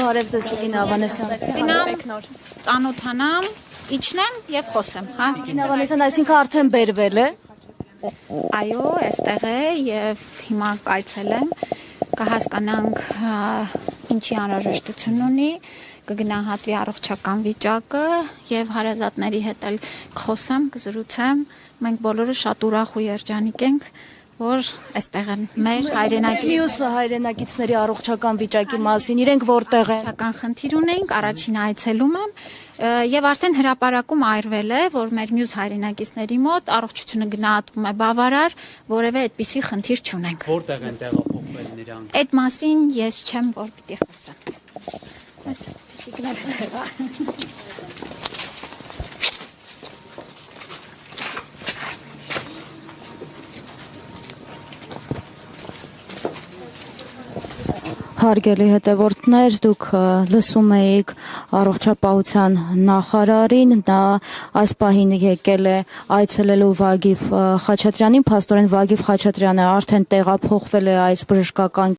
Բարև ձեզ Տիկին Ավանեսյան։ Գնամ ծանոթանամ, իջնեմ եւ խոսեմ, հա։ Տիկին Ավանեսյան, այսինքն արդեն բերվել է։ Այո, այստեղ է եւ հիմա կայցելեմ, կհասկանանք ինչի անհրաժեշտություն ունի, կգնահատվի առողջական վիճակը եւ հարազատների հետ էլ կխոսեմ, կզրուցեմ։ Մենք բոլորը շատ ուրախ ու երջանիկ ենք, որ այստեղ են մեր հայրենակից։ Մյուս հայրենակիցների առողջական վիճակի մասին, իրենք որտեղ են։ Առողջական խնդիր ունենք, առաջին այցելում եմ եւ արդեն հրապարակում այրվել է, որ մեր մյուս հայրենակիցների մոտ առողջությունը գնահատվում է բավարար, որևէ այդպիսի խնդիր չունենք։ Որտեղ են տեղափոխվել նրանք։ Այդ մասին ես չեմ որ պիտի խոսեմ։ Այս ֆիզիկներ Հարգելի հետևորդներ, դուք լսում եք առողջապահության նախարարին, նա այս պահին եկել է այցելելու Վագիվ Խաչատրյանին, փաստորեն Վագիվ Խաչատրյանը արդեն տեղափոխվել է այս բժշկական